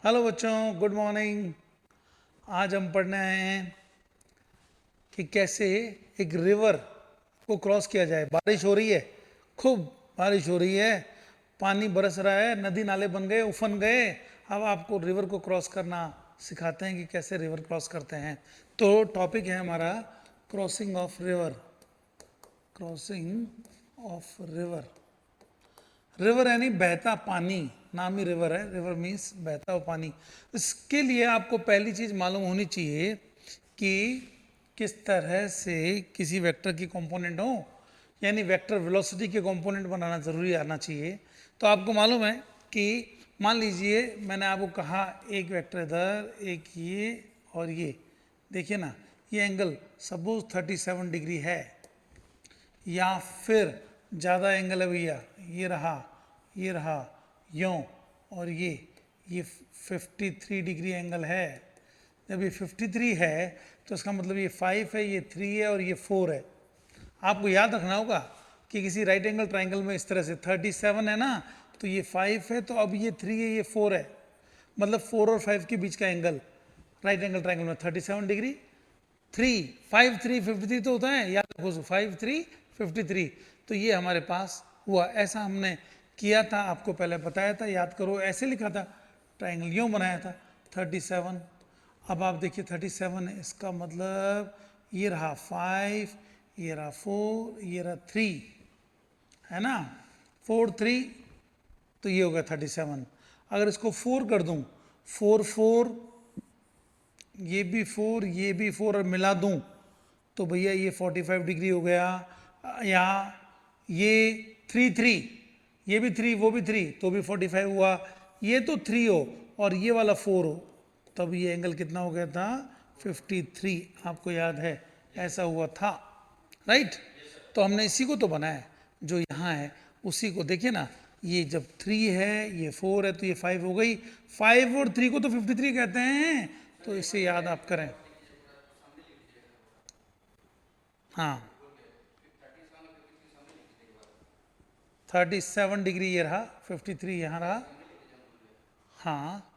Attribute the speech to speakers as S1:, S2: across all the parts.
S1: Hello बच्चों, good morning. आज हम पढ़ने आए हैं कि कैसे एक रिवर को क्रॉस किया जाए। बारिश हो रही है, खूब बारिश हो रही है, पानी बरस रहा है, नदी नाले बन गए, उफन गए। अब आपको रिवर को क्रॉस करना सिखाते हैं कि कैसे रिवर क्रॉस करते हैं। तो टॉपिक है हमारा crossing of river. Crossing of river. River यानी बहता पानी, नाम ही रिवर है। रिवर मीन्स बहता हुआ पानी। इसके लिए आपको पहली चीज मालूम होनी चाहिए कि किस तरह से किसी वेक्टर की कंपोनेंट हो, यानी वेक्टर वेलोसिटी के कंपोनेंट बनाना जरूरी आना चाहिए। तो आपको मालूम है कि मान लीजिए मैंने आपको कहा एक वेक्टर इधर, एक ये और ये। देखिए ना, ये एंगल सपोज 37 डिग्री है, या फिर ज़्यादा एंगल है भैया, ये रहा यूँ, और ये 53 डिग्री एंगल है। जब ये 53 है तो इसका मतलब ये 5 है, ये 3 है और ये 4 है। आपको याद रखना होगा कि किसी राइट एंगल ट्राइंगल में इस तरह से 37 है ना, तो ये 5 है, तो अब ये 3 है, ये 4 है। मतलब 4 और 5 के बीच का एंगल राइट एंगल ट्राइंगल में 37 डिग्री। 53 तो होता है, याद रखो, 53 तो ये हमारे पास हुआ। ऐसा हमने किया था, आपको पहले बताया था, याद करो। ऐसे लिखा था, ट्राइंगल यूँ बनाया था 37। अब आप देखिए 37 है, इसका मतलब ये रहा 5, ये रहा 4, ये रहा 3, है ना, 4 3, तो ये हो गया 37। अगर इसको 4 कर दूं, 4 4, ये भी 4, ये भी 4 और मिला दूं, तो भैया ये 45 डिग्री हो गया। यहाँ ये 3 3, ये भी 3 वो भी 3, तो भी 45 हुआ। ये तो 3 हो और ये वाला 4 हो, तब ये एंगल कितना हो गया था, 53। आपको याद है, ऐसा हुआ था, राइट। तो हमने इसी को तो बनाया, जो यहाँ है उसी को। देखिए ना, ये जब 3 है, ये 4 है, तो ये 5 हो गई। 5 और 3 को तो 53 कहते हैं, तो इसे याद आप करें। हाँ, 37 डिग्री ये रहा, 53 यहाँ रहा। हाँ,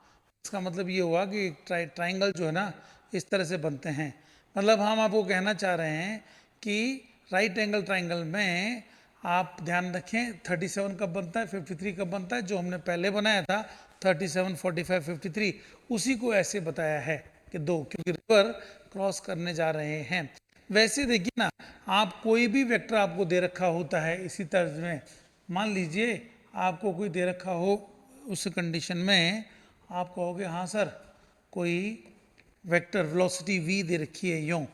S1: इसका मतलब ये हुआ कि ट्राइंगल जो है ना, इस तरह से बनते हैं। मतलब हम आपको कहना चाह रहे हैं कि राइट एंगल ट्राइंगल में आप ध्यान रखें 37 कब बनता है, 53 कब बनता है। जो हमने पहले बनाया था 37 45 53, उसी को ऐसे बताया है कि दो, क्योंकि रिवर क्रॉस करने जा रहे हैं। वैसे देखिए ना, आप कोई भी वेक्टर आपको दे रखा होता है इसी तर्ज में, मान लीजिए आपको कोई दे रखा हो, उस कंडीशन में आप कहोगे हाँ सर, कोई वेक्टर वेलोसिटी v दे रखी है यूँ,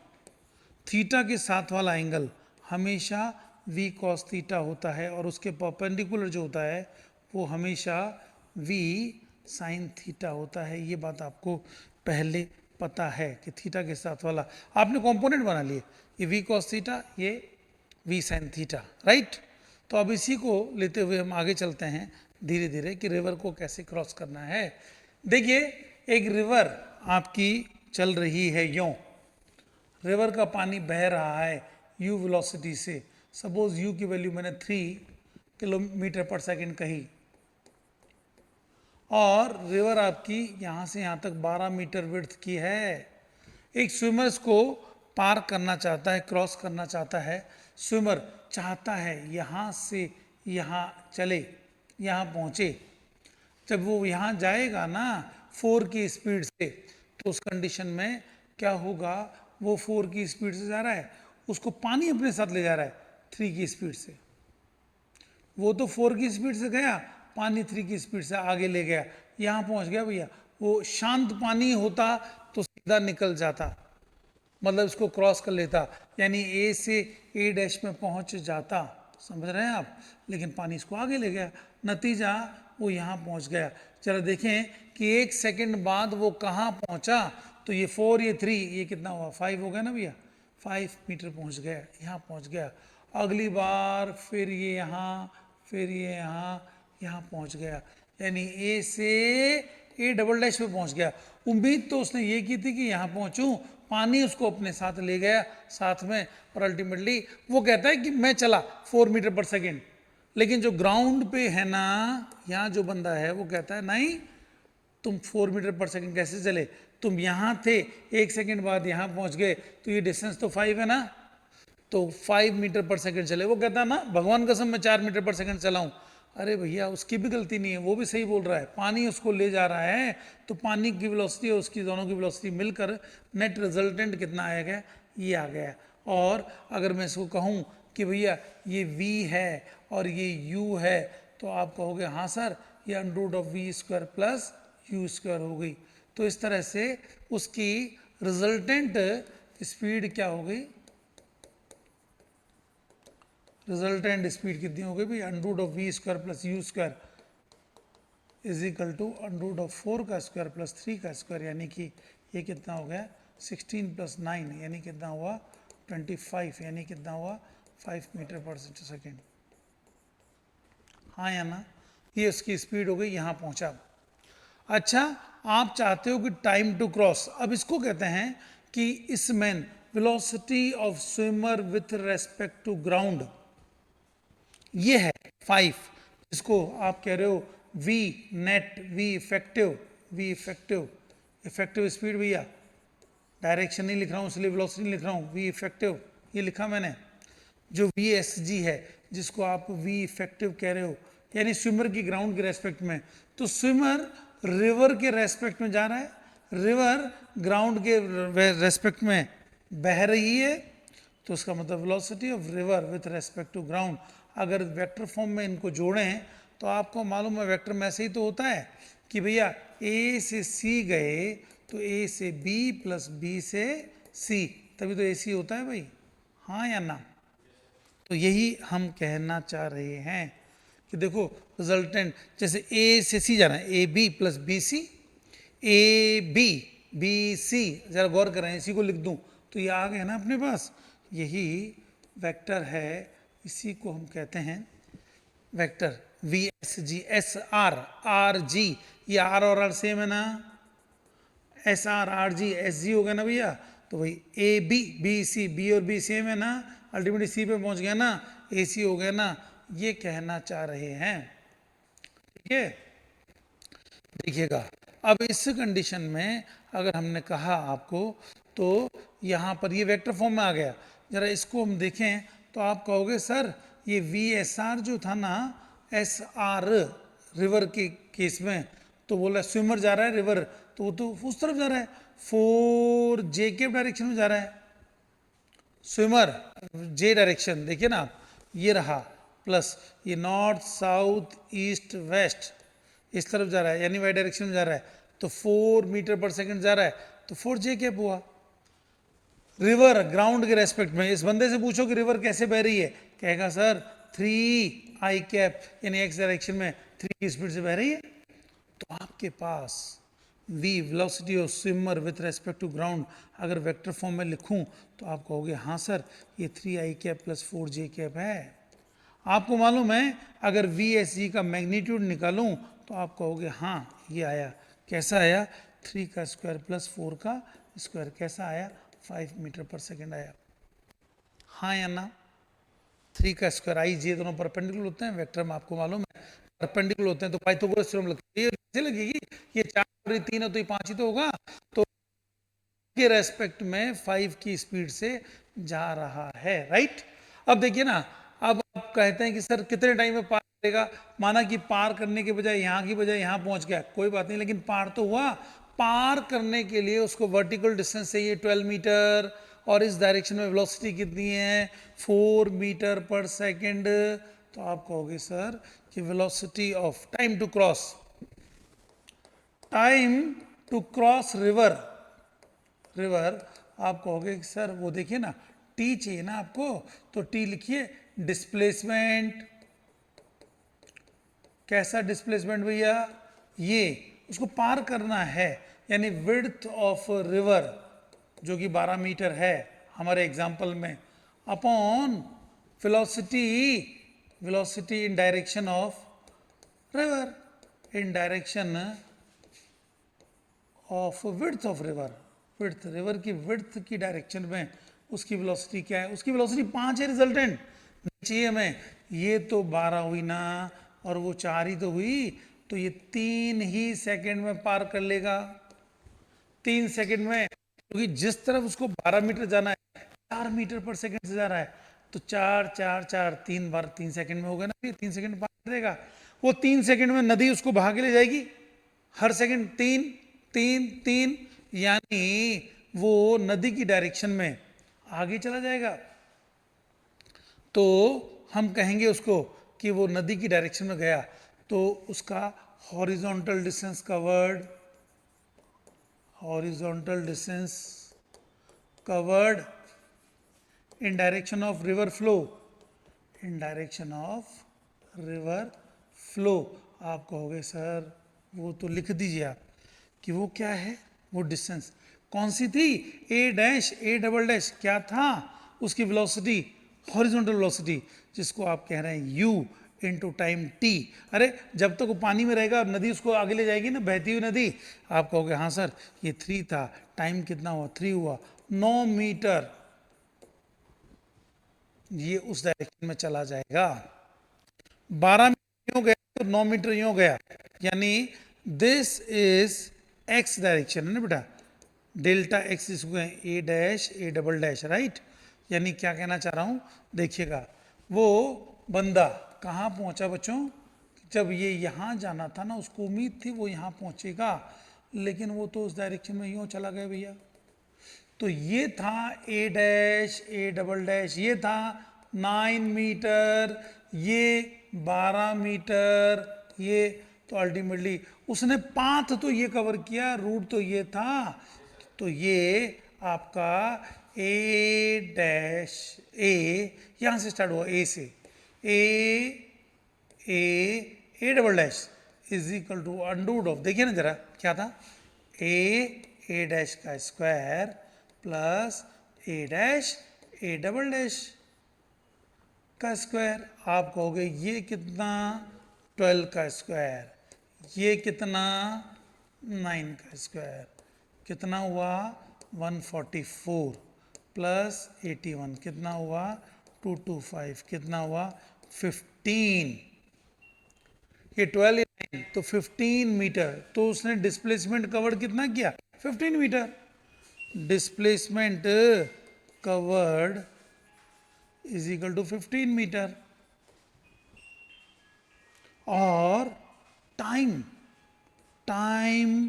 S1: थीटा के साथ वाला एंगल हमेशा v cos थीटा होता है, और उसके परपेंडिकुलर जो होता है वो हमेशा v sin थीटा होता है। ये बात आपको पहले पता है कि थीटा के साथ वाला आपने कंपोनेंट बना लिए, ये v cos थीटा, ये v sin थीटा, राइट। तो अब इसी को लेते हुए हम आगे चलते हैं धीरे धीरे कि रिवर को कैसे क्रॉस करना है। देखिए, एक रिवर आपकी चल रही है यूँ, रिवर का पानी बह रहा है u वेलोसिटी से। सपोज u की वैल्यू मैंने 3 किलोमीटर पर सेकंड कही, और रिवर आपकी यहाँ से यहाँ तक 12 मीटर विड्थ की है। एक स्विमर्स को पार करना चाहता है, क्रॉस करना चाहता है। स्विमर चाहता है यहाँ से यहाँ चले, यहाँ पहुँचे। जब वो यहाँ जाएगा ना 4 की स्पीड से, तो उस कंडीशन में क्या होगा, वो 4 की स्पीड से जा रहा है, उसको पानी अपने साथ ले जा रहा है 3 की स्पीड से। वो तो 4 की स्पीड से गया, पानी 3 की स्पीड से आगे ले गया, यहाँ पहुँच गया भैया। वो शांत पानी होता तो सीधा निकल जाता, मतलब इसको क्रॉस कर लेता, यानी ए से ए डैश में पहुँच जाता, समझ रहे हैं आप। लेकिन पानी इसको आगे ले गया, नतीजा वो यहाँ पहुँच गया। चलो देखें कि 1 सेकंड बाद वो कहाँ पहुँचा, तो ये 4, ये 3, ये कितना हुआ, 5 हो गया ना भैया, 5 मीटर पहुँच गया, यहाँ पहुँच गया। अगली बार फिर ये यहाँ, फिर ये यहाँ पहुँच गया, यानी ए से ए डबल डैश पे पहुँच गया। उम्मीद तो उसने ये की थी कि यहाँ पहुँचूँ, पानी उसको अपने साथ ले गया साथ में, और अल्टीमेटली वो कहता है कि मैं चला 4 मीटर पर सेकेंड। लेकिन जो ग्राउंड पे है ना, यहाँ जो बंदा है वो कहता है नहीं, तुम 4 मीटर पर सेकंड कैसे चले, तुम यहाँ थे 1 सेकंड बाद यहाँ पहुंच गए, तो ये डिस्टेंस तो 5 है ना, तो 5 मीटर पर सेकंड चले। वो कहता ना भगवान कसम मैं 4 मीटर पर सेकंड चलाऊं, अरे भैया उसकी भी गलती नहीं है, वो भी सही बोल रहा है, पानी उसको ले जा रहा है, तो पानी की वेलोसिटी और उसकी दोनों की वेलोसिटी मिलकर नेट रिजल्टेंट कितना आएगा, ये आ गया। और अगर मैं इसको कहूँ कि भैया ये v है और ये u है, तो आप कहोगे हाँ सर ये under of V square plus U square हो गई। तो इस तरह से उसकी रिजल्टेंट स्पीड क्या हो गई, रिजल्टेंट स्पीड कितनी हो गई भाई, under of V square plus U square is equal to under of 4 का स्क्वायर प्लस 3 का स्क्वायर, यानी कि ये कितना हो गया 16 प्लस 9 यानी कितना हुआ 25, यानी कितना हुआ 5 मीटर पर सेकेंड। हाँ या ना, ये उसकी स्पीड हो गई, यहाँ पहुँचा। अच्छा, आप चाहते हो कि टाइम टू क्रॉस, अब इसको कहते हैं कि इसमें velocity of swimmer with respect to ground, ये है 5, इसको आप कह रहे हो V net, V effective, effective speed भैया, डायरेक्शन नहीं लिख रहा हूँ इसलिए वेलोसिटी नहीं लिख रहा हूँ, वी इफेक्टिव ये लिखा मैंने। जो वी एस जी है जिसको आप वी इफेक्टिव कह रहे हो, यानी स्विमर की ग्राउंड के रेस्पेक्ट में, तो स्विमर रिवर के रेस्पेक्ट में जा रहा है, रिवर ग्राउंड के रेस्पेक्ट में बह रही है, तो उसका मतलब velocity of river with respect to ground. अगर वेक्टर फॉर्म में इनको जोड़ें तो आपको मालूम है वेक्टर में ऐसे ही तो होता है कि भैया ए से सी गए तो ए से बी प्लस बी से सी, तभी तो ए सी होता है भाई, हाँ या ना। तो यही हम कहना चाह रहे हैं कि देखो रिजल्टेंट जैसे ए से सी जाना है, A B plus B C, A B B C, जरा गौर करें इसी को लिख दूं तो ये आ गया ना अपने पास, यही वेक्टर है, इसी को हम कहते हैं vector V S G, S R R G, ये आर और आर सेम है ना, S R R G S G हो गया ना भैया, तो भाई A B B C, B और बी सेम है ना, अल्टीमेटली सी पे पहुंच गया ना, ए सी हो गया ना, ये कहना चाह रहे हैं। ठीक है, देखिएगा अब इस कंडीशन में अगर हमने कहा आपको, तो यहाँ पर ये वेक्टर फॉर्म में आ गया, जरा इसको हम देखें तो आप कहोगे सर ये वी एस आर जो था ना, एस आर रिवर के केस में, तो बोला स्विमर जा रहा है रिवर, तो वो तो उस तरफ जा रहा है, 4 जे के डायरेक्शन में जा रहा है, स्विमर जे डायरेक्शन देखिए ना आप, ये रहा प्लस ये नॉर्थ साउथ ईस्ट वेस्ट इस तरफ जा रहा है, यानी वाई डायरेक्शन में जा रहा है, तो 4 मीटर पर सेकंड जा रहा है, तो 4 जे कैप हुआ। रिवर ग्राउंड के रेस्पेक्ट में, इस बंदे से पूछो कि रिवर कैसे बह रही है, कहेगा सर 3 आई कैप यानी एक्स डायरेक्शन में 3 की स्पीड से बह रही है। तो आपके पास v velocity of swimmer with respect to ground अगर वेक्टर फॉर्म में लिखूं तो आप कहोगे हाँ सर ये 3 I cap plus 4 J cap है। आपको मालूम है अगर वी एस जी का मैग्नीट्यूड निकालूं तो आप कहोगे हाँ ये आया, कैसा आया, 3 का स्क्वायर प्लस 4 का स्क्वायर, कैसा आया 5 मीटर पर सेकेंड आया, हाँ या ना। 3 का स्क्वायर आई जे दोनों परपेंडिकुलर होते हैं, वेक्टर में आपको मालूम है परपेंडिकुलर होते हैं, तो पाइथागोरस थ्योरम लगती है, कैसे लगेगी, ये 4 और ये 3 है तो ये 5 ही तो होगा, तो के रेस्पेक्ट में 5 की स्पीड से जा रहा है, राइट। अब देखिए ना, अब आप कहते हैं कि सर कितने टाइम में पार करेगा, माना कि पार करने के बजाय यहाँ की बजाय यहाँ पहुंच गया, कोई बात नहीं, लेकिन पार तो हुआ। पार करने के लिए उसको वर्टिकल डिस्टेंस चाहिए 12 मीटर, और इस डायरेक्शन में वेलोसिटी कितनी है 4 मीटर पर सेकेंड। तो आप कहोगे सर कि velocity of time to cross river आप कहोगे कि सर वो देखिए ना टी चाहिए ना आपको, तो टी लिखिए डिस्प्लेसमेंट, कैसा डिस्प्लेसमेंट भैया, ये उसको पार करना है, यानी विड्थ ऑफ रिवर जो कि 12 मीटर है हमारे एग्जाम्पल में, upon velocity in direction of river, in direction of width of river, width river की विड्थ की डायरेक्शन में उसकी वेलोसिटी क्या है, उसकी वेलोसिटी 5 है रिजल्टेंट चाहिए हमें, ये तो 12 हुई ना और वो 4 ही तो हुई, तो ये 3 ही सेकंड में पार कर लेगा, 3 सेकंड में, क्योंकि जिस तरफ उसको 12 मीटर जाना है 4 मीटर पर सेकंड से जा रहा है, तो 4 4 4 3 बार 3 सेकंड में होगा ना, ये 3 सेकंड पार करेगा। वो 3 सेकंड में नदी उसको बहा के ले जाएगी, हर सेकंड 3 3 3, यानी वो नदी की डायरेक्शन में आगे चला जाएगा। तो हम कहेंगे उसको कि वो नदी की डायरेक्शन में गया, तो उसका horizontal distance covered, horizontal distance covered in direction of river flow, in direction of river flow। आप कहोगे सर वो तो लिख दीजिए आप कि वो क्या है, वो डिस्टेंस कौन सी थी, ए डैश ए डबल डैश क्या था, उसकी वेलोसिटी, हॉरिजॉन्टल वेलोसिटी, जिसको आप कह रहे हैं यू इंटू टाइम टी। अरे जब तक वो पानी में रहेगा नदी उसको आगे ले जाएगी ना, बहती हुई नदी। आप कहोगे हाँ सर ये 3 था, टाइम कितना हुआ, 3 हुआ, 9 मीटर ये उस डायरेक्शन में चला जाएगा। 12 मीटर यूं गया तो 9 मीटर यूं गया, यानी दिस इज एक्स डायरेक्शन है ना बेटा, डेल्टा एक्स इसको A dash A double dash, right. यानी क्या कहना चाह रहा हूं, देखिएगा वो बंदा कहाँ पहुंचा बच्चों, जब ये यहाँ जाना था ना उसको उम्मीद थी वो यहाँ पहुंचेगा, लेकिन वो तो उस डायरेक्शन में यूँ चला गया भैया। तो ये था A dash A double dash, ये था 9 मीटर, ये 12 मीटर, ये तो अल्टीमेटली उसने पाथ तो ये कवर किया, रूट तो ये था, तो ये आपका ए डैश ए यहाँ से स्टार्ट हुआ, ए से A double dash is equal to under of, देखिए ना जरा क्या था, ए डैश का square plus A dash A double dash का स्क्वायर। आप कहोगे ये कितना, 12 का स्क्वायर, ये कितना 9 का स्क्वायर, कितना हुआ 144 प्लस 81 कितना हुआ 225, कितना हुआ 15, ये 12 9 तो 15 मीटर। तो उसने डिस्प्लेसमेंट कवर्ड कितना किया, 15 मीटर। Displacement covered is equal to 15 meter. और time, time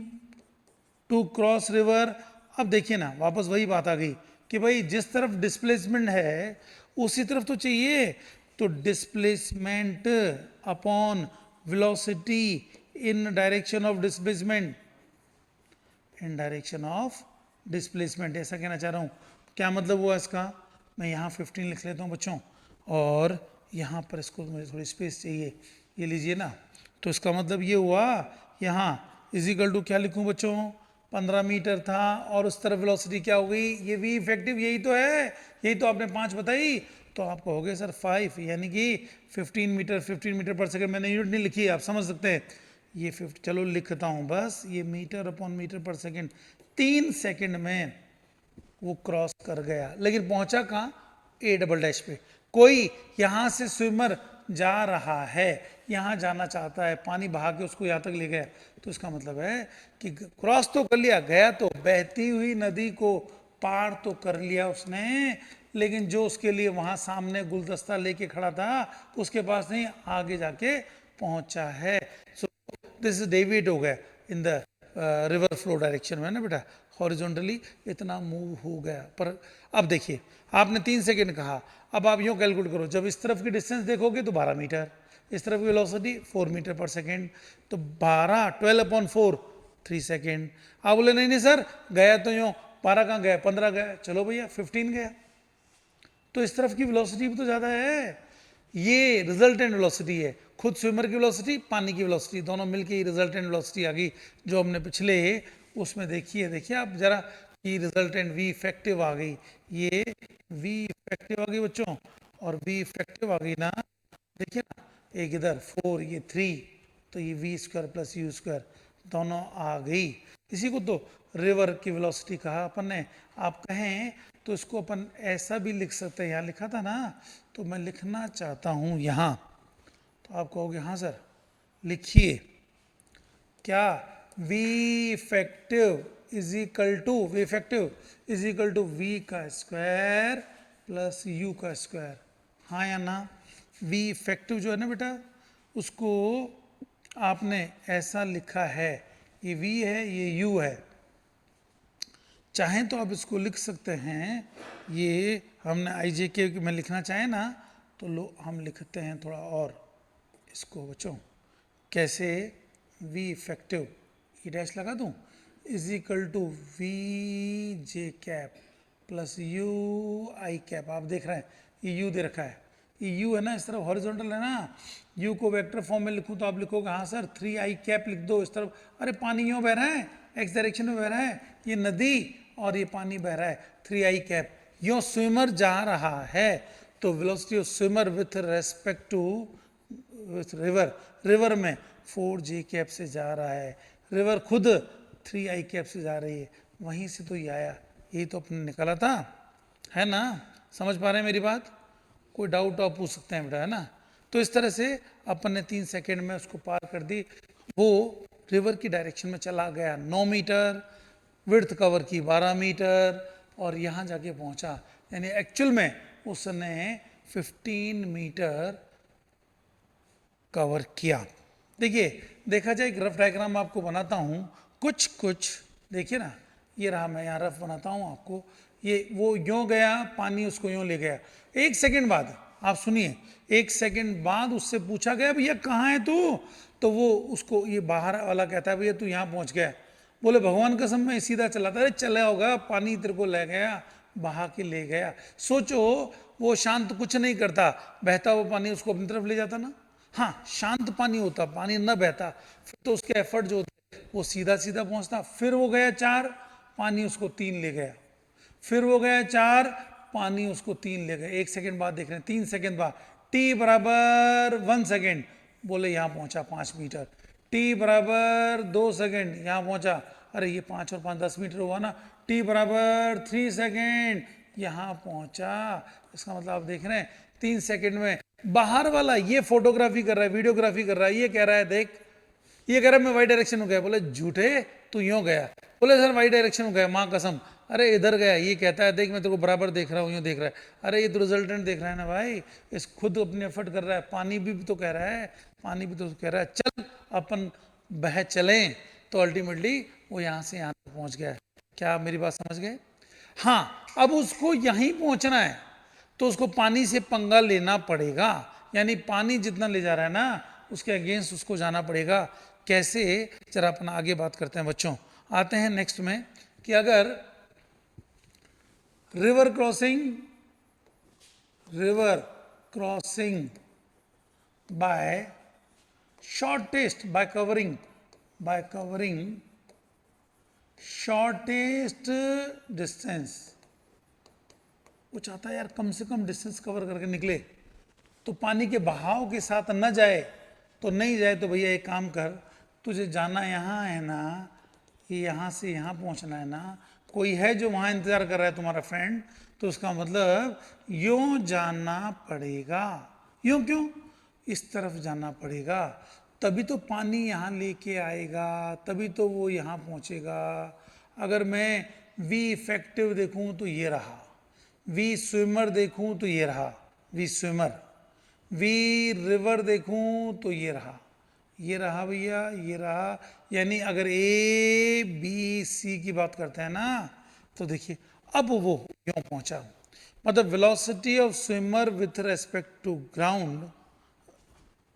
S1: to cross river, अब देखिए ना वापस वही बात आ गई कि भाई जिस तरफ डिस्प्लेसमेंट है उसी तरफ तो चाहिए, तो displacement upon velocity in direction of displacement, in direction of displacement, ऐसा कहना चाह रहा हूँ। क्या मतलब हुआ इसका, मैं यहाँ 15 लिख लेता हूँ बच्चों, और यहाँ पर इसको मुझे थोड़ी स्पेस चाहिए, ये लीजिए ना। तो इसका मतलब ये हुआ यहाँ इजिकल टू क्या लिखूँ बच्चों, 15 मीटर था, और उस तरफ वेलोसिटी क्या हो गई, ये वी इफेक्टिव यही तो है, यही तो आपने 5 बताई। तो आप कहोगे सर 5, यानी कि 15 मीटर पर सेकंड, मैंने यूनिट नहीं लिखी, आप समझ सकते हैं ये 50, चलो लिखता हूँ बस, ये मीटर अपॉन मीटर पर सेकंड, 3 सेकंड में वो क्रॉस कर गया, लेकिन पहुंचा कहाँ, ए डबल डैश पे। कोई यहाँ से स्विमर जा रहा है, यहाँ जाना चाहता है, पानी बहा के उसको यहाँ तक ले गया, तो इसका मतलब है कि क्रॉस तो कर लिया, गया तो बहती हुई नदी को पार तो कर लिया उसने, लेकिन जो उसके लिए वहाँ सामने गुलदस्ता लेके खड़ा था उसके पास नहीं, आगे जाके पहुंचा है। सो दिस इज डेविएट हो गया in the river flow direction में ना बेटा, हॉरिजॉन्टली इतना मूव हो गया। पर अब देखिए आपने 3 सेकंड कहा, अब आप यूँ कैलकुलेट करो, जब इस तरफ की डिस्टेंस देखोगे तो 12 मीटर, इस तरफ की वेलोसिटी 4 मीटर पर सेकंड, तो 12 अपॉन 4 3 सेकंड। आप बोले नहीं नहीं सर गया तो यूँ 12 कहाँ गया, 15 गया, चलो भैया 15 गया, तो इस तरफ की वेलोसिटी भी तो ज़्यादा है, ये रिजल्टेंट वेलोसिटी है, खुद स्विमर की वेलोसिटी पानी की वेलोसिटी दोनों मिलके ही रिजल्टेंट वेलोसिटी आ गई, जो हमने पिछले उसमें देखिए, देखिए आप जरा कि रिजल्टेंट वी इफेक्टिव आ गई, ये वी इफेक्टिव आ गई बच्चों, और वी इफेक्टिव आ गई ना, देखिए ना, एक इधर 4 ये 3, तो ये V square plus U square दोनों आ गई। इसी को तो रिवर की वेलोसिटी कहा अपन ने। आप कहें तो इसको अपन ऐसा भी लिख सकते हैं, यहाँ लिखा था ना, तो मैं लिखना चाहता हूँ यहाँ, तो आप कहोगे हाँ सर लिखिए, क्या V effective is equal to V का स्क्वायर प्लस यू का स्क्वायर, हाँ या ना। वी इफेक्टिव जो है ना बेटा, उसको आपने ऐसा लिखा है, ये v है ये u है, चाहें तो आप इसको लिख सकते हैं, ये हमने आई जे के में लिखना चाहे ना तो लो हम लिखते हैं थोड़ा और इसको बच्चों, कैसे v इफेक्टिव ई डैश लगा दूं is equal to V J cap plus U I cap. आप देख रहे हैं ये यू दे रखा है, ये यू है ना इस तरफ हॉरिजॉन्टल है ना, यू को वेक्टर फॉर्म में लिखूं तो आप लिखोगे हाँ सर 3 आई कैप लिख दो इस तरफ, अरे पानी यूँ बह रहा है एक्स डायरेक्शन में बह रहा है, ये नदी और ये पानी बह रहा है 3 आई कैप, यो स्विमर जा रहा है तो velocity of swimmer with respect to river, river में 4 जे कैप से जा रहा है, रिवर खुद 3 आई कैप से जा रही है, वहीं से तो ये आया, यही तो अपने निकाला था, है ना। समझ पा रहे हैं मेरी बात, कोई डाउट आप पूछ सकते हैं बेटा, है ना। तो इस तरह से अपन ने 3 सेकेंड में उसको पार कर दी, वो रिवर की डायरेक्शन में चला गया 9 मीटर, विड्थ कवर की 12 मीटर और यहाँ जाके पहुँचा, यानी एक्चुअल में उसने 15 मीटर कवर किया। देखिए देखा जाए एक रफ डायग्राम आपको बनाता हूँ, कुछ देखिए ना, ये रहा, मैं यहाँ रफ बनाता हूँ आपको, ये वो यूँ गया पानी उसको यूँ ले गया, 1 सेकेंड बाद आप सुनिए, 1 सेकेंड बाद उससे पूछा गया भैया कहाँ है तू, तो वो उसको ये बाहर वाला कहता है भैया तू यहाँ पहुँच गया, बोले भगवान कसम मैं सीधा चला था, अरे चला होगा पानी तेरे को ले गया बहा के ले गया। सोचो वो शांत कुछ नहीं करता, बहता हुआ पानी उसको अपनी तरफ ले जाता ना, हाँ शांत पानी होता, पानी न बहता, फिर तो उसके एफर्ट जो होते वो सीधा सीधा पहुंचता। फिर वो गया 4, पानी उसको 3 ले गया, फिर वो गया 4, पानी उसको 3 ले गया। 1 सेकेंड बाद देख रहे हैं, 3 सेकेंड बाद, t बराबर 1 सेकेंड, बोले यहाँ पहुंचा 5 मीटर, t बराबर 2 सेकेंड, यहाँ पहुंचा, अरे ये 5 और 5 10 मीटर हुआ ना, t बराबर 3 सेकेंड, यहाँ पहुंचा। इसका मतलब आप देख रहे हैं 3 सेकेंड में बाहर वाला ये फोटोग्राफी कर रहा है, वीडियोग्राफी कर रहा है, ये कह रहा है देख, ये कह रहा है मैं वाई डायरेक्शन में गया, बोले झूठे तू यूँ गया, बोले सर वाई डायरेक्शन में गया, माँ कसम, अरे इधर गया, ये कहता है देख मैं तेरे को बराबर देख रहा हूँ, यूँ देख रहा है, अरे ये तो रिजल्टेंट देख रहा है ना भाई, इस खुद अपने एफर्ट कर रहा है, पानी भी तो कह रहा है, पानी भी तो कह रहा है चल अपन बह चलें, तो अल्टीमेटली वो यहाँ से यहाँ तक पहुँच गया। क्या आप मेरी बात समझ गए? हाँ, अब उसको यहीं पहुँचना है तो उसको पानी से पंगा लेना पड़ेगा, यानी पानी जितना ले जा रहा है ना उसके अगेंस्ट उसको जाना पड़ेगा। कैसे, जरा अपन आगे बात करते हैं बच्चों। आते हैं नेक्स्ट में कि अगर river crossing by shortest, by covering shortest distance, वो चाहता है यार कम से कम डिस्टेंस कवर करके निकले, तो पानी के बहाव के साथ न जाए तो नहीं जाए, तो भैया एक काम कर, तुझे जाना यहाँ है ना, ये यहाँ से यहाँ पहुँचना है ना, कोई है जो वहाँ इंतज़ार कर रहा है तुम्हारा फ्रेंड, तो उसका मतलब यूँ जाना पड़ेगा। यूँ क्यों? इस तरफ जाना पड़ेगा, तभी तो पानी यहाँ लेके आएगा, तभी तो वो यहाँ पहुँचेगा। अगर मैं वी इफेक्टिव देखूँ तो ये रहा, वी स्विमर देखूं तो ये रहा वी स्विमर, वी रिवर देखूं तो ये रहा भैया, ये रहा। यानी अगर ए बी सी की बात करते हैं ना, तो देखिए अब वो क्यों पहुंचा, मतलब velocity of swimmer with respect to ground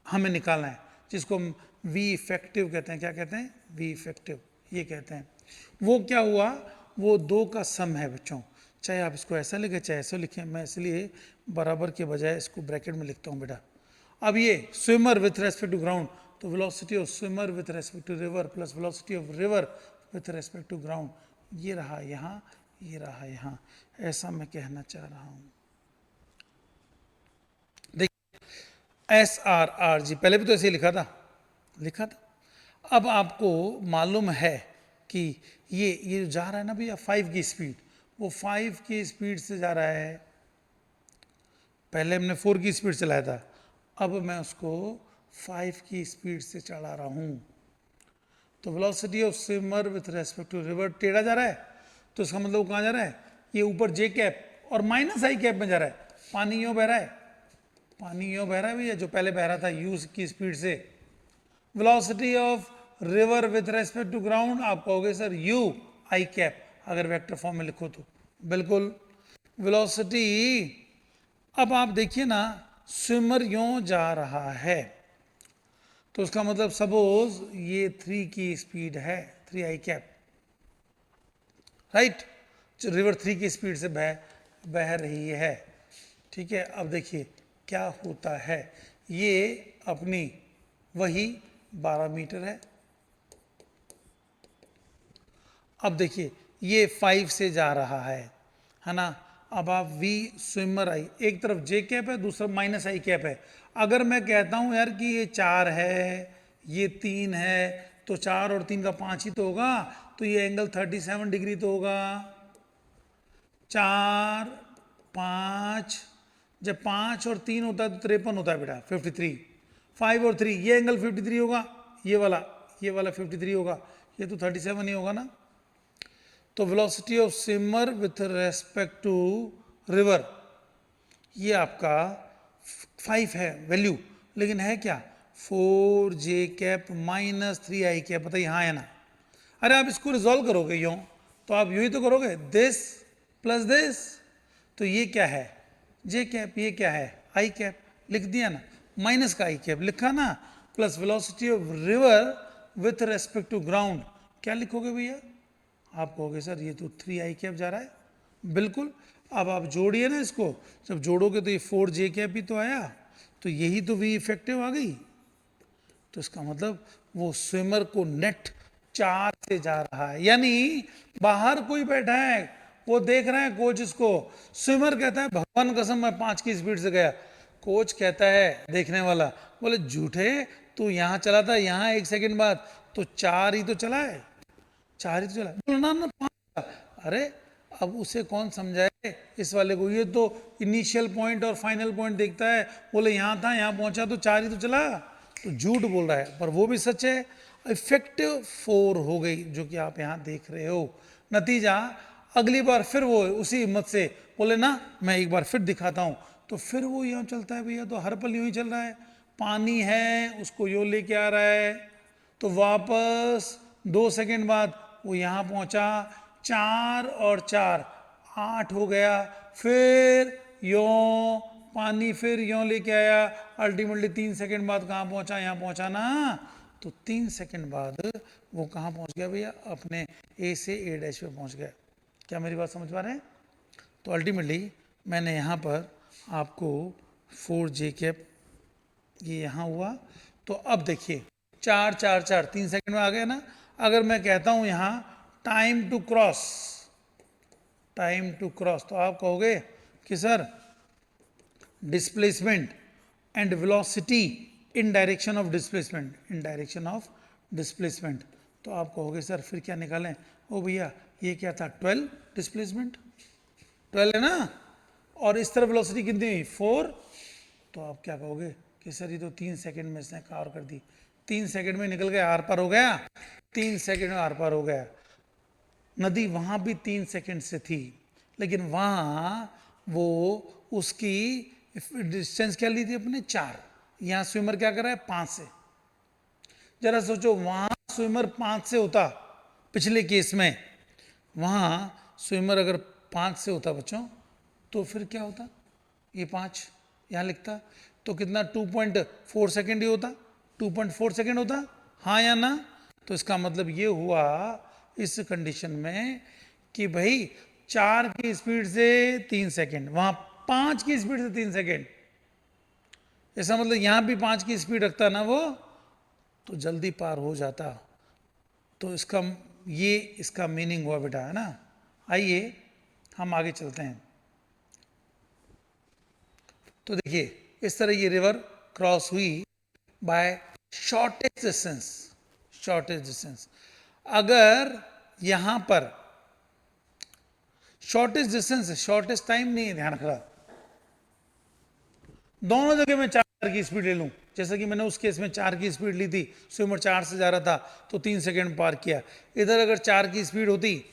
S1: हमें निकालना है, जिसको वी इफेक्टिव कहते हैं। क्या कहते हैं? वी इफेक्टिव, ये कहते हैं। वो क्या हुआ, वो 2 का सम है बच्चों, चाहे आप इसको ऐसा लिखें चाहे ऐसा लिखें, मैं इसलिए बराबर के बजाय इसको ब्रैकेट में लिखता हूँ बेटा। अब ये swimmer with respect to ground, तो velocity of swimmer with respect to river plus velocity of river with respect to ground, ये रहा यहाँ, ये रहा यहाँ, ऐसा मैं कहना चाह रहा हूँ। देखिए SRR पहले भी तो ऐसे ही लिखा था। अब आपको मालूम है कि ये जा रहा है ना भैया 5 की स्पीड, वो 5 की स्पीड से जा रहा है, पहले हमने 4 की स्पीड चलाया था, अब मैं उसको 5 की स्पीड से चला रहा हूँ। तो velocity of swimmer with respect to river टेढ़ा जा रहा है, तो इसका मतलब वो कहाँ जा रहा है, ये ऊपर जे कैप और माइनस आई कैप में जा रहा है। पानी यूँ बह रहा है, पानी यूँ बह रहा है भैया, जो पहले बह रहा था यू की स्पीड से। Velocity of river with respect to ground आप कहोगे सर यू आई कैप, अगर वेक्टर फॉर्म में लिखो तो बिल्कुल। वेलोसिटी, अब आप देखिए ना, स्विमर यूं जा रहा है, तो उसका मतलब सपोज ये 3 की स्पीड है, 3 आई कैप, राइट, रिवर 3 की स्पीड से बह रही है, ठीक है। अब देखिए क्या होता है, ये अपनी वही 12 मीटर है। अब देखिए ये 5 से जा रहा है ना। अब आप वी स्विमर आई, एक तरफ जे कैप है, दूसरा माइनस आई कैप है। अगर मैं कहता हूं यार कि ये 4 है, ये 3 है, तो 4 और 3 का 5 ही तो होगा, तो ये एंगल 37 डिग्री तो होगा। 4 5, जब 5 और 3 होता है तो 53 होता है बेटा, 53। 5 और 3, ये एंगल 53 होगा, ये वाला 53 होगा, ये तो 37 ही होगा ना। तो velocity of swimmer with respect to river, ये आपका 5 है वैल्यू, लेकिन है क्या 4 J cap minus 3 I cap, बताइए हाँ है ना। अरे आप इसको रिजॉल्व करोगे यूँ, तो आप यूँ ही तो करोगे, दिस प्लस दिस, तो ये क्या है जे कैप, ये क्या है आई कैप, लिख दिया ना, माइनस का आई कैप लिखा ना, plus velocity of river with respect to ground, क्या लिखोगे भैया, आप कहोगे सर ये तो 3 आई कैप जा रहा है, बिल्कुल। अब आप जोड़िए ना इसको, जब जोड़ोगे तो ये 4 जे कैप ही तो आया, तो यही तो वी इफेक्टिव आ गई। तो इसका मतलब वो स्विमर को नेट 4 से जा रहा है, यानी बाहर कोई बैठा है, वो देख रहा है कोच इसको, स्विमर कहता है भगवान कसम मैं 5 की स्पीड से गया, कोच कहता है देखने वाला, बोले झूठे तू यहाँ चला था, यहाँ 1 सेकंड बाद तो 4 ही तो चला है, 4 ही तो चला, बोला ना 5। अरे अब उसे कौन समझाए इस वाले को, ये तो इनिशियल पॉइंट और फाइनल पॉइंट देखता है, बोले यहाँ था यहाँ पहुंचा तो 4 ही तो चला, तो झूठ बोल रहा है, पर वो भी सच है। इफेक्टिव 4 हो गई, जो कि आप यहाँ देख रहे हो। नतीजा अगली बार फिर वो उसी हिम्मत से बोले ना मैं एक बार फिर दिखाता हूँ, तो फिर वो यूँ चलता है भैया, तो हर पल यूँ ही चल रहा है। पानी है उसको यूँ लेके आ रहा है, तो वापस 2 सेकंड बाद वो यहाँ पहुँचा, 4 और 4 8 हो गया, फिर यों पानी फिर यों लेके आया, अल्टीमेटली 3 सेकंड बाद कहाँ पहुँचा, यहाँ पहुँचा ना, तो 3 सेकंड बाद वो कहाँ पहुँच गया भैया, अपने ए से ए डैश पे पहुँच गया। क्या मेरी बात समझ पा रहे हैं। तो अल्टीमेटली मैंने यहाँ पर आपको 4 जे कैप ये यहाँ हुआ, तो अब देखिए 4 4 4 3 सेकंड में आ गया ना। अगर मैं कहता हूँ यहाँ टाइम टू क्रॉस, तो आप कहोगे कि sir displacement and velocity in direction of displacement, तो आप कहोगे सर फिर क्या निकालें, ओ भैया ये क्या था 12 डिस्प्लेसमेंट, 12 है ना, और इस तरफ वेलोसिटी कितनी हुई 4, तो आप क्या कहोगे कि सर ये तो 3 सेकंड में इसने कवर कर दी, 3 सेकंड में निकल गया, आर पार हो गया, 3 सेकंड में आर पार हो गया। नदी वहां भी 3 सेकंड से थी, लेकिन वहां वो उसकी डिस्टेंस क्या ली थी अपने 4, यहाँ स्विमर क्या कर रहा है 5 से। जरा सोचो वहां स्विमर 5 से होता, पिछले केस में वहां स्विमर अगर 5 से होता बच्चों, तो फिर क्या होता, ये 5 यहाँ लिखता, तो कितना 2.4 सेकेंड ही होता, 2.4 सेकेंड होता, हाँ या ना। तो इसका मतलब ये हुआ इस कंडीशन में कि भाई 4 की स्पीड से 3 सेकेंड, वहां 5 की स्पीड से 3 सेकेंड, इसका मतलब यहां भी 5 की स्पीड रखता ना वो, तो जल्दी पार हो जाता। तो इसका मीनिंग हुआ बेटा, है ना। आइए हम आगे चलते हैं। तो देखिए इस तरह ये रिवर क्रॉस हुई बाय शॉर्टेस्ट डिस्टेंस। अगर यहां पर शॉर्टेस्ट डिस्टेंस है, शॉर्टेस्ट टाइम नहीं है, ध्यान रखना, दोनों जगह मैं 4 की स्पीड ले लूं जैसा कि मैंने उस केस में 4 की स्पीड ली थी, स्विमर 4 से जा रहा था तो 3 सेकेंड पार किया। इधर अगर 4 की स्पीड होती,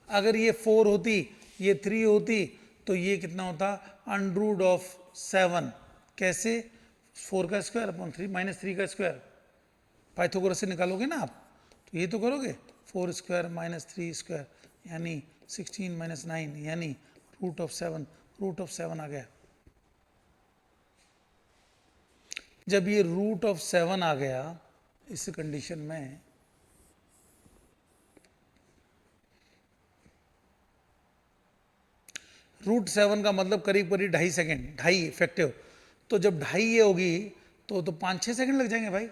S1: अगर ये 4 होती, ये 3 होती, तो ये कितना होता, √7। कैसे, 4 का स्क्वायर अपॉन 3 माइनस 3 का स्क्वायर, पाइथागोरस से निकालोगे ना आप, तो ये तो करोगे 4 स्क्वायर माइनस 3 स्क्वायर यानी 16 माइनस 9 यानी √7 आ गया। जब ये √7 आ गया इस कंडीशन में, √7 का मतलब करीब करीब 2.5 सेकेंड, 2.5 इफेक्टिव। तो जब 2.5 ये होगी तो 5-6 सेकेंड लग जाएंगे भाई।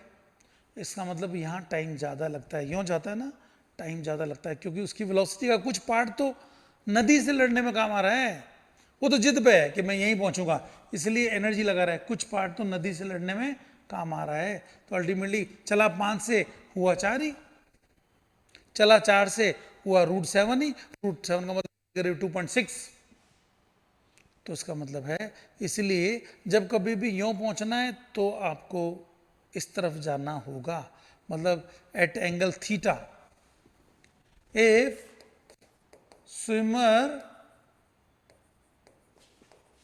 S1: इसका मतलब यहाँ टाइम ज़्यादा लगता है, यूँ जाता है ना, टाइम ज़्यादा लगता है, क्योंकि उसकी वेलोसिटी का कुछ पार्ट तो नदी से लड़ने में काम आ रहा है। वो तो जिद पे है कि मैं यहीं पहुंचूंगा, इसलिए एनर्जी लगा रहा है। कुछ पार्ट तो नदी से लड़ने में काम आ रहा है। तो अल्टीमेटली चला 5 से हुआ 4 ही, चला 4 से हुआ √7 ही। √7 का मतलब करीब 2.6। तो इसका मतलब है, इसलिए जब कभी भी यूं पहुंचना है तो आपको इस तरफ जाना होगा, मतलब at angle theta. If swimmer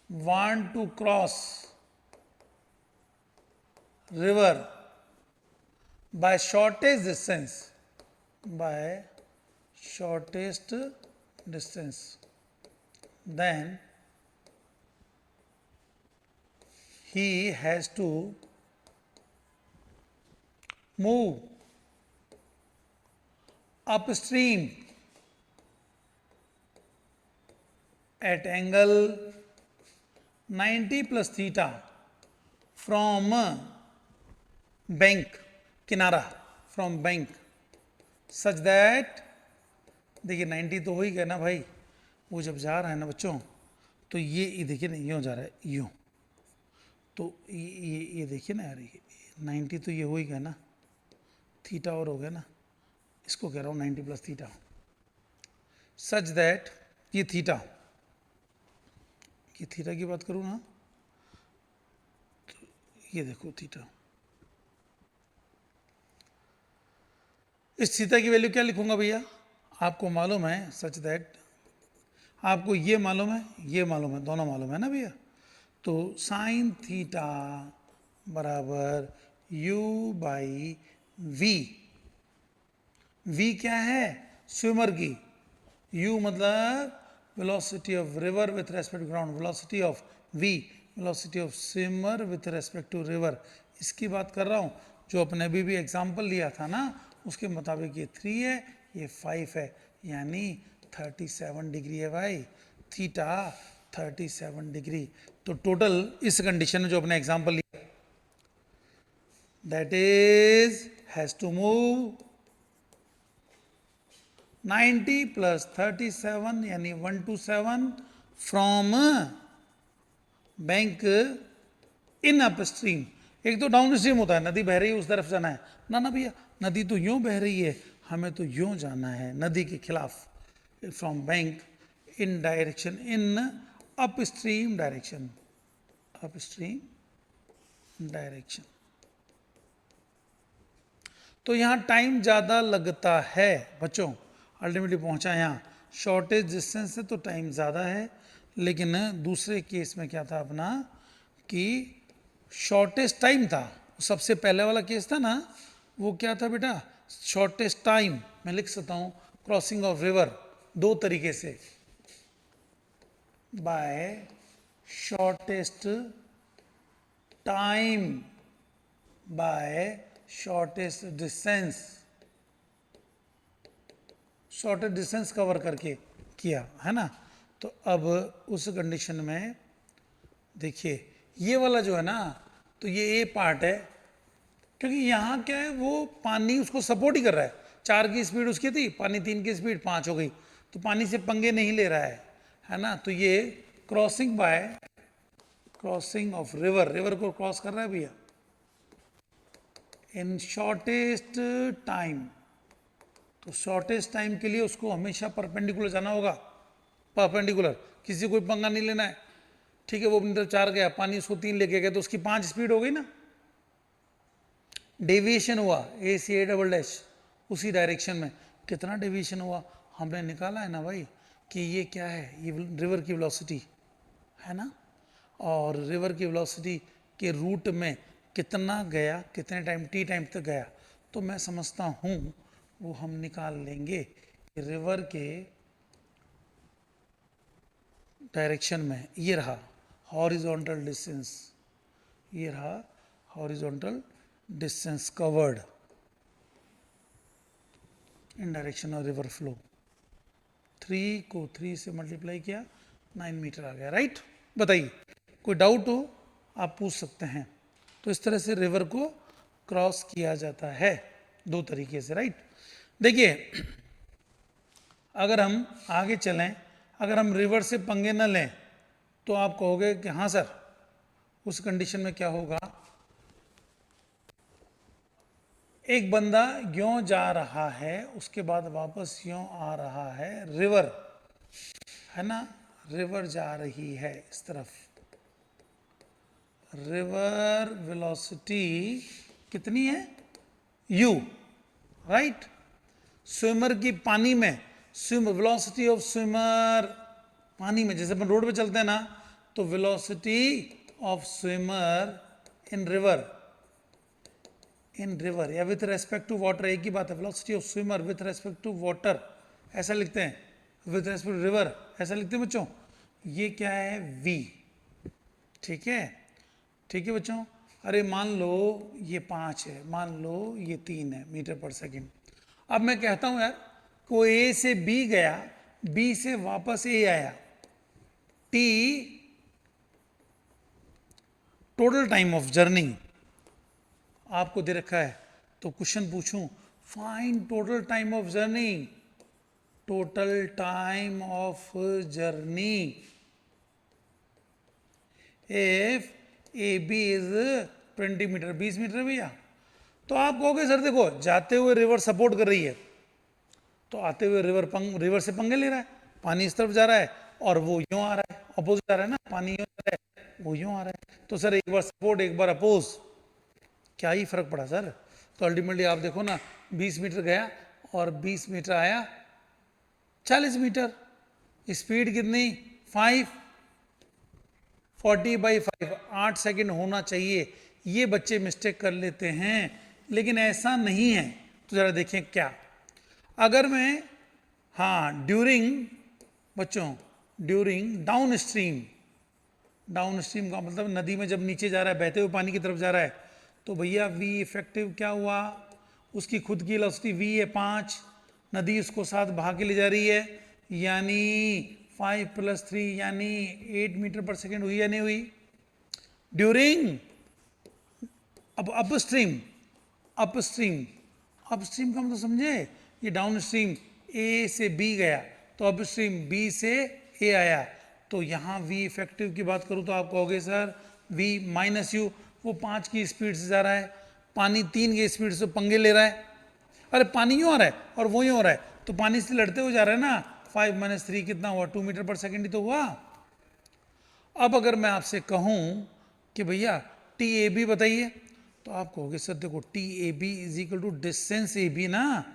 S1: want to cross river by shortest distance, then he has to move upstream at angle 90 plus theta from bank, किनारा, from bank, such that, देखिए 90 तो हो ही गया ना भाई, वो जब जा रहा है ना बच्चों, तो ये देखिए ना, यूँ जा रहा है, यूँ, तो ये देखिए ना यार, ये 90 तो ये हो ही गया ना, थीटा और हो गया ना, इसको कह रहा हूँ 90 प्लस थीटा, सच दैट, ये थीटा, ये थीटा की बात करूँ ना, तो ये देखो थीटा, इस थीटा की वैल्यू क्या लिखूंगा भैया, आपको मालूम है, सच दैट, आपको ये मालूम है, ये मालूम है, दोनों मालूम है ना भैया। तो साइन थीटा बराबर u/v। v क्या है, स्विमर की, u मतलब velocity of river with respect to ground, velocity of v, velocity of swimmer with respect to river, इसकी बात कर रहा हूँ। जो अपने अभी भी एग्जाम्पल लिया था ना, उसके मुताबिक ये 3 है, ये 5 है, यानी 37 डिग्री है भाई, थीटा 37 डिग्री। तो टोटल इस कंडीशन में जो अपने एग्जाम्पल लिया, that is has to move 90 plus 37 यानी 127 फ्रॉम बैंक इन अपस्ट्रीम। एक तो डाउन स्ट्रीम होता है, नदी बह रही है उस तरफ जाना है ना, ना भैया, नदी तो यूं बह रही है, हमें तो यूं जाना है नदी के खिलाफ, from bank in direction, in upstream direction, upstream direction. तो यहाँ टाइम ज़्यादा लगता है बच्चों, अल्टीमेटली पहुँचा यहाँ शॉर्टेज डिस्टेंस से तो टाइम ज़्यादा है, लेकिन दूसरे केस में क्या था अपना कि शॉर्टेस्ट टाइम था। सबसे पहले वाला केस था ना, वो क्या था बेटा, शॉर्टेस्ट टाइम। मैं लिख सकता हूँ क्रॉसिंग ऑफ रिवर दो तरीके से, by shortest time by shortest distance, shortest distance cover करके किया है ना। तो अब उस कंडीशन में देखिए ये वाला जो है ना, तो ये ए पार्ट है, क्योंकि यहाँ क्या है, वो पानी उसको सपोर्ट ही कर रहा है। 4 की स्पीड उसकी थी, पानी 3 की स्पीड 5 हो गई, तो पानी से पंगे नहीं ले रहा है ना। तो ये crossing by, crossing of river, river को क्रॉस कर रहा है भैया इन शॉर्टेस्ट टाइम। तो शॉर्टेस्ट टाइम के लिए उसको हमेशा परपेंडिकुलर जाना होगा, परपेंडिकुलर, किसी कोई पंगा नहीं लेना है, ठीक है। वो अपनी तरफ 4 गया, पानी उसको 3 लेके गया, तो उसकी 5 स्पीड हो गई ना, डेविएशन हुआ ACA डबल डैश उसी डायरेक्शन में, कितना डेविएशन हुआ हमने निकाला है ना भाई, कि ये क्या है, ये रिवर की वेलोसिटी है ना, और रिवर की वेलोसिटी के रूट में कितना गया, कितने टाइम टी टाइम तक गया, तो मैं समझता हूँ वो हम निकाल लेंगे कि रिवर के डायरेक्शन में ये रहा हॉरिजॉन्टल डिस्टेंस, ये रहा horizontal distance covered in direction of river flow, 3 को 3 से मल्टीप्लाई किया 9 मीटर आ गया, राइट। बताइए कोई डाउट हो आप पूछ सकते हैं। तो इस तरह से रिवर को क्रॉस किया जाता है दो तरीके से, राइट। देखिए अगर हम आगे चलें, अगर हम रिवर से पंगे न लें तो आप कहोगे कि हाँ सर, उस कंडीशन में क्या होगा, एक बंदा यों जा रहा है, उसके बाद वापस यों आ रहा है, रिवर है ना, रिवर जा रही है इस तरफ, रिवर वेलोसिटी कितनी है u, राइट। स्विमर की पानी में, स्विम वेलोसिटी ऑफ स्विमर पानी में, जैसे अपन रोड पे चलते हैं ना, तो velocity of swimmer in river, in river या विथ रेस्पेक्ट टू वाटर, एक ही बात है, velocity of swimmer with respect to water ऐसा लिखते हैं, विथ रेस्पेक्ट टू रिवर ऐसा लिखते हैं बच्चों, ये क्या है v, ठीक है, ठीक है बच्चों। अरे मान लो ये 5 है, मान लो ये 3 है मीटर पर सेकंड। अब मैं कहता हूं यार, कोई A से B गया, B से वापस A आया, T total time of journey आपको दे रखा है, तो क्वेश्चन पूछूं, find total time of journey, total time of journey if AB is 20 meter, 20 meter भैया। तो आप कहोगे सर देखो जाते हुए रिवर सपोर्ट कर रही है, तो आते हुए रिवर से पंगे ले रहा है, पानी इस तरफ जा रहा है और वो यूं आ रहा है, अपोजिट आ रहा है ना, पानी यूं आ रहा है वो यूं आ रहा है, तो सर एक बार सपोर्ट एक बार अपोज, क्या ही फर्क पड़ा सर। तो अल्टीमेटली आप देखो ना, 20 मीटर गया और 20 मीटर आया 40 मीटर, स्पीड कितनी 5, 40/5, 8 सेकेंड होना चाहिए। ये बच्चे मिस्टेक कर लेते हैं, लेकिन ऐसा नहीं है। तो जरा देखें क्या, अगर मैं, हाँ ड्यूरिंग बच्चों, during down stream, down stream का मतलब नदी में जब नीचे जा रहा है, बहते हुए पानी की तरफ जा रहा है, तो भैया v इफेक्टिव क्या हुआ, उसकी खुद की वेलोसिटी v है 5, नदी उसको साथ भाग के ले जा रही है, यानी 5 + 3 यानी 8 मीटर पर सेकेंड हुई या नहीं हुई। ड्यूरिंग अब अपस्ट्रीम, अपस्ट्रीम, अपस्ट्रीम का मतलब समझे, ये डाउन स्ट्रीम A से B गया, तो अपस्ट्रीम B से A आया, तो यहाँ v इफेक्टिव की बात करूँ तो आप कहोगे सर v - u, वो 5 की स्पीड से जा रहा है, पानी 3 की स्पीड से पंगे ले रहा है, अरे पानी यूँ आ रहा है और वो यूँ हो रहा है, तो पानी से लड़ते हुए जा रहा है ना, 5 - 3 कितना हुआ, 2 मीटर पर सेकेंड ही तो हुआ। अब अगर मैं आपसे कहूँ कि भैया TAB बताइए, तो आप कहोगे सर देखो TAB = डिस्टेंस AB ना,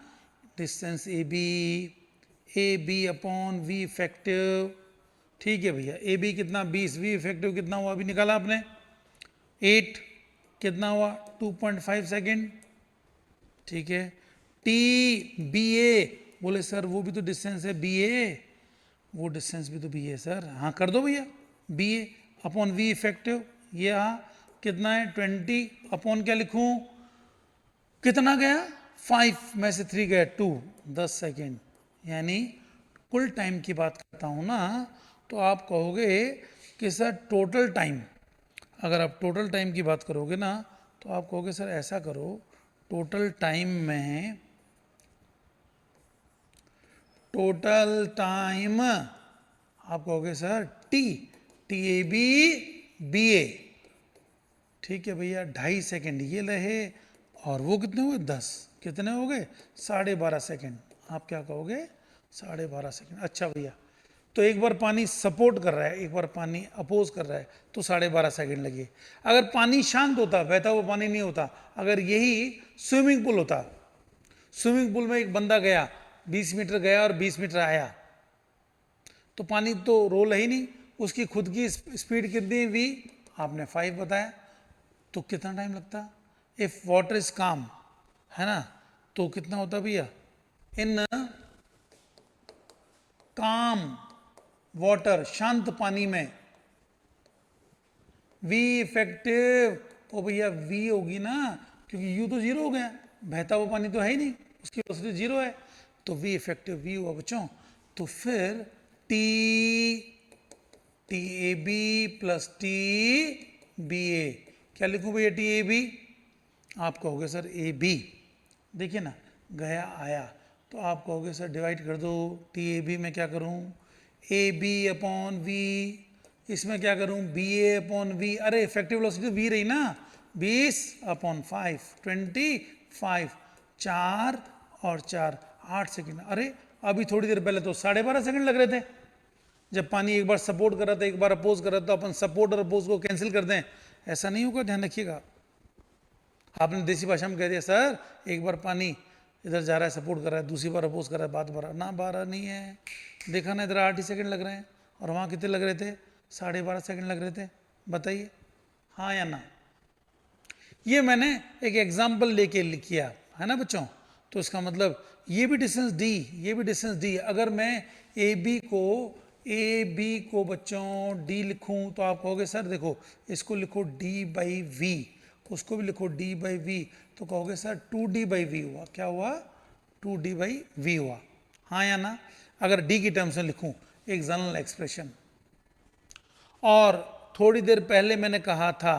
S1: distance AB upon v effective, ठीक है भैया, AB कितना 20, v इफेक्टिव कितना हुआ अभी निकाला आपने 8, कितना हुआ 2.5 सेकेंड, ठीक है। TBA बोले सर वो भी तो डिस्टेंस है BA, वो डिस्टेंस भी तो BA है सर, हाँ कर दो भैया, BA अपॉन v इफेक्टिव, ये हाँ कितना है 20 अपॉन क्या लिखूं, कितना गया 5 में से 3 गया 2, 10 सेकेंड, यानी कुल टाइम की बात करता हूँ ना, तो आप कहोगे कि सर टोटल टाइम, अगर आप टोटल टाइम की बात करोगे ना, तो आप कहोगे सर ऐसा करो, टोटल टाइम में, टोटल टाइम आप कहोगे सर TAB BA, ठीक है भैया 2.5 सेकेंड ये रहे, और वो कितने हुए 10, कितने हो गए 12.5 सेकेंड, आप क्या कहोगे 12.5 सेकेंड। अच्छा भैया तो एक बार पानी सपोर्ट कर रहा है, एक बार पानी अपोज कर रहा है, तो 12.5 सेकंड लगे। अगर पानी शांत होता, बहता हुआ पानी नहीं होता, अगर यही स्विमिंग पूल होता, स्विमिंग पूल में एक बंदा गया, 20 मीटर गया और 20 मीटर आया, तो पानी तो रोल है ही नहीं, उसकी खुद की स्पीड कितनी है v, आपने 5 बताया, तो कितना टाइम लगता? इफ वाटर इज काम, है ना, तो कितना होता भैया? इन काम वाटर, शांत पानी में v इफेक्टिव, ओ भैया v होगी ना, क्योंकि u तो 0 हो गया, बहता हुआ पानी तो है ही नहीं, उसकी वेलोसिटी 0 है, तो v इफेक्टिव v हुआ बच्चों। तो फिर T A B plus T B A, क्या लिखूं भैया? टी ए बी, आप कहोगे सर ए बी, देखिए ना गया आया, तो आप कहोगे सर डिवाइड कर दो, टी ए बी में क्या करूं? ए बी अपॉन वी, इसमें क्या करूं? बी ए अपॉन वी, अरे इफेक्टिव वेलोसिटी वी रही ना, 20 अपॉन 5, 25, 4 और 4, 8 सेकेंड। अरे अभी थोड़ी देर पहले तो 12.5 सेकंड लग रहे थे, जब पानी एक बार सपोर्ट कर रहा था, एक बार अपोज कर रहा था, तो अपन सपोर्ट और अपोज को कैंसिल कर दें, ऐसा नहीं होगा, ध्यान रखिएगा। आपने देसी भाषा में कह दिया सर एक बार पानी इधर जा रहा है, सपोर्ट कर रहा है, दूसरी बार अपोज कर रहा है, बात 12 ना, 12 नहीं है, देखा ना, इधर 8 ही सेकंड लग रहे हैं, और वहाँ कितने लग रहे थे? 12.5 सेकंड लग रहे थे, बताइए हाँ या ना? ये मैंने एक एग्जाम्पल लेके किया है ना बच्चों, तो इसका मतलब ये भी डिस्टेंस d, ये भी डिस्टेंस d, अगर मैं ए बी को बच्चों d लिखूं, तो आप कहोगे सर देखो इसको लिखो d बाई वी, उसको भी लिखो d बाई वी, तो कहोगे सर 2d बाई वी हुआ, क्या हुआ? 2d बाई वी हुआ, हाँ या ना? अगर d की टर्म्स में लिखूं एक जनरल एक्सप्रेशन, और थोड़ी देर पहले मैंने कहा था,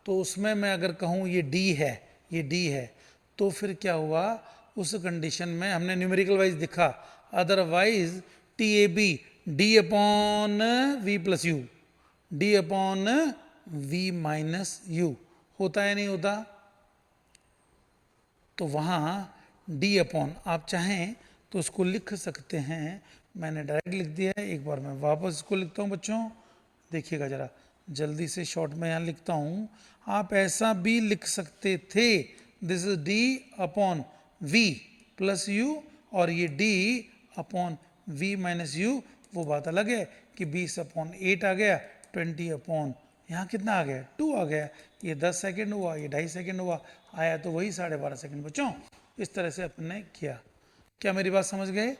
S1: तो उसमें मैं अगर कहूं ये d है, ये d है, तो फिर क्या हुआ? उस कंडीशन में हमने न्यूमेरिकल वाइज दिखा, otherwise T A B D upon V plus U, D upon V minus U होता है, नहीं होता? तो वहाँ डी अपॉन, आप चाहें तो उसको लिख सकते हैं, मैंने डायरेक्ट लिख दिया है, एक बार मैं वापस इसको लिखता हूँ बच्चों, देखिएगा जरा जल्दी से, शॉर्ट में यहाँ लिखता हूँ, आप ऐसा भी लिख सकते थे, this is D upon V plus U, और ये D upon V minus U, वो बात अलग है कि 20 अपॉन 8 आ गया, 20 अपॉन यहाँ कितना आ गया? 2 आ गया, ये 10 सेकंड हुआ, ये 2.5 सेकंड हुआ, आया तो वही 12.5 सेकंड बच्चों। इस तरह से अपने किया, क्या मेरी बात समझ गए?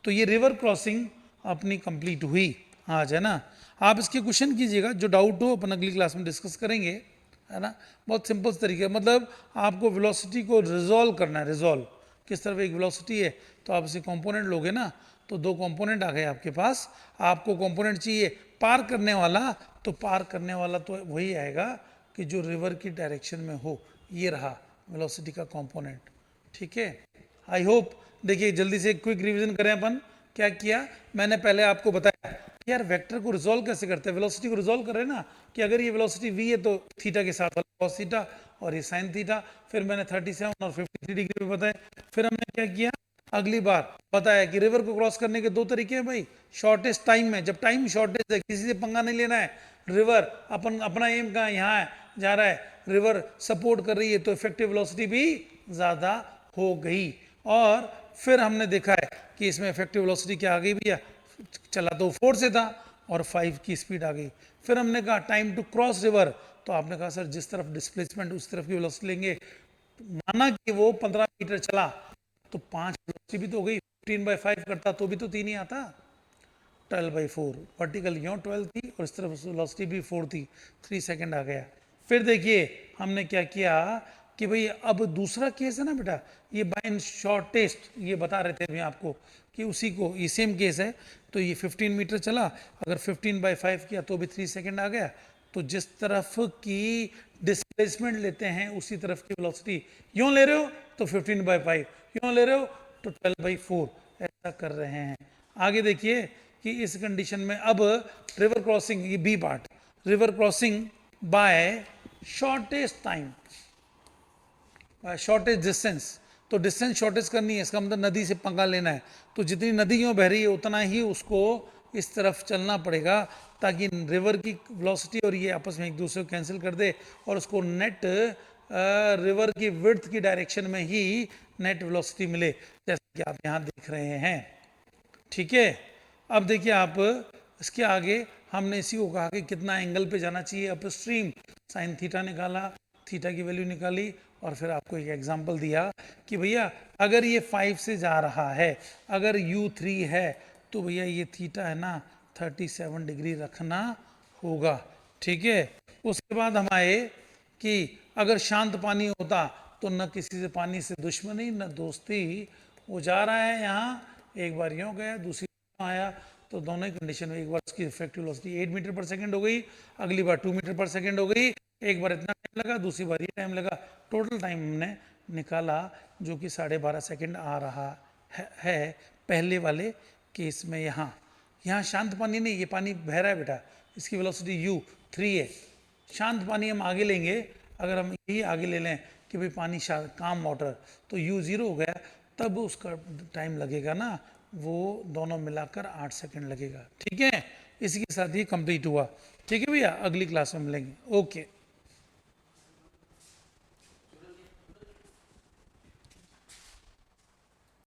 S1: तो ये रिवर क्रॉसिंग अपनी कंप्लीट हुई आज, है ना? आप इसके क्वेश्चन कीजिएगा, जो डाउट हो अपन अगली क्लास में डिस्कस करेंगे, है ना? बहुत सिंपल तरीके, मतलब आपको वेलोसिटी को रिजॉल्व करना है, रिजॉल्व किस तरफ, एक वेलोसिटी है तो आप इसे कंपोनेंट लोगे ना, तो 2 कंपोनेंट आ गए आपके पास, आपको कंपोनेंट चाहिए पार करने वाला, तो पार करने वाला तो वही आएगा कि जो रिवर की डायरेक्शन में हो, ये रहा वेलोसिटी का कंपोनेंट, ठीक है? आई होप, देखिए जल्दी से क्विक रिवीजन करें अपन, क्या किया मैंने पहले आपको बताया कि यार वेक्टर को रिजॉल्व कैसे करते हैं, वेलोसिटी को रिजॉल्व कर रहे हैं ना, कि अगर ये वेलोसिटी v है तो थीटा के साथ वाला cos थीटा और ये sin थीटा, फिर मैंने 37 और 53 डिग्री में बताया। फिर हमने क्या किया, अगली बार बताया कि रिवर को क्रॉस करने के 2 तरीके हैं भाई, शॉर्टेस्ट टाइम में, जब टाइम शॉर्टेज है, किसी से पंगा नहीं लेना है, रिवर अपना एम कहाँ, यहाँ है, जा रहा है, रिवर सपोर्ट कर रही है, तो इफेक्टिव वेलोसिटी भी ज़्यादा हो गई। और फिर हमने देखा है कि इसमें इफेक्टिव वेलोसिटी क्या आ गई भैया, चला तो 4 से था और 5 की स्पीड आ गई। फिर हमने कहा टाइम टू क्रॉस रिवर, तो आपने कहा सर जिस तरफ डिस्प्लेसमेंट उस तरफ की वेलोसिटी लेंगे, माना कि वो 15 मीटर चला तो 5 वेलोसिटी भी तो हो गई, 15/5 करता तो भी तो 3 ही आता, 12/4, वर्टिकल यूँ 12 थी और इस तरफ वेलोसिटी भी 4 थी, 3 सेकंड आ गया। फिर देखिए हमने क्या किया कि भाई अब दूसरा केस है ना बेटा, ये बाय शॉर्टेस्ट, ये बता रहे थे अभी आपको कि उसी को, ये सेम केस है, तो ये 15 मीटर चला, अगर 15/5 किया तो भी 3 सेकंड आ गया, तो जिस तरफ की डिस्प्लेसमेंट लेते हैं उसी तरफ की वेलोसिटी, यूँ ले रहे हो तो 15/5, यूँ ले रहे हो तो 12/4, ऐसा कर रहे हैं। आगे देखिए कि इस कंडीशन में अब रिवर क्रॉसिंग, ये B part, river crossing by shortest time, shortage distance, तो डिस्टेंस शॉर्टेज करनी है, इसका मतलब नदी से पंगा लेना है, तो जितनी नदी यूँ बह रही है उतना ही उसको इस तरफ चलना पड़ेगा ताकि रिवर की वेलोसिटी और ये आपस में एक दूसरे को कैंसिल कर दे और उसको नेट रिवर की विड्थ की डायरेक्शन में ही नेट वेलोसिटी मिले, जैसे कि आप यहाँ देख रहे हैं। ठीक है, अब देखिए आप इसके आगे हमने इसी को कहा कि कितना एंगल पे जाना चाहिए अप स्ट्रीम, साइन थीटा निकाला, थीटा की वैल्यू निकाली और फिर आपको एक एग्जांपल दिया कि भैया अगर ये 5 से जा रहा है, अगर u3 है तो भैया ये थीटा है ना 37 डिग्री रखना होगा। ठीक है, उसके बाद हम आए कि अगर शांत पानी होता तो न किसी से पानी से दुश्मनी न दोस्ती, वो जा रहा है यहाँ, एक बार यूँ गया दूसरी बार आया, तो दोनों ही कंडीशन में एक बार उसकी इफेक्टिव वेलोसिटी 8 मीटर पर सेकंड हो गई, अगली बार 2 मीटर पर सेकंड हो गई, एक बार इतना टाइम लगा, दूसरी बार ये टाइम लगा, टोटल टाइम हमने निकाला जो कि 12.5 सेकंड आ रहा है पहले वाले केस में। यहाँ शांत पानी नहीं, ये पानी बह रहा है बेटा, इसकी वेलोसिटी u3 है। शांत पानी हम आगे लेंगे, अगर हम यही आगे ले लें कि भाई पानी काम वाटर, तो u0 हो गया, तब उसका टाइम लगेगा ना, वो दोनों मिलाकर 8 सेकंड लगेगा। ठीक है, इसी के साथ ही कंप्लीट हुआ। ठीक है भैया, अगली क्लास में मिलेंगे। ओके।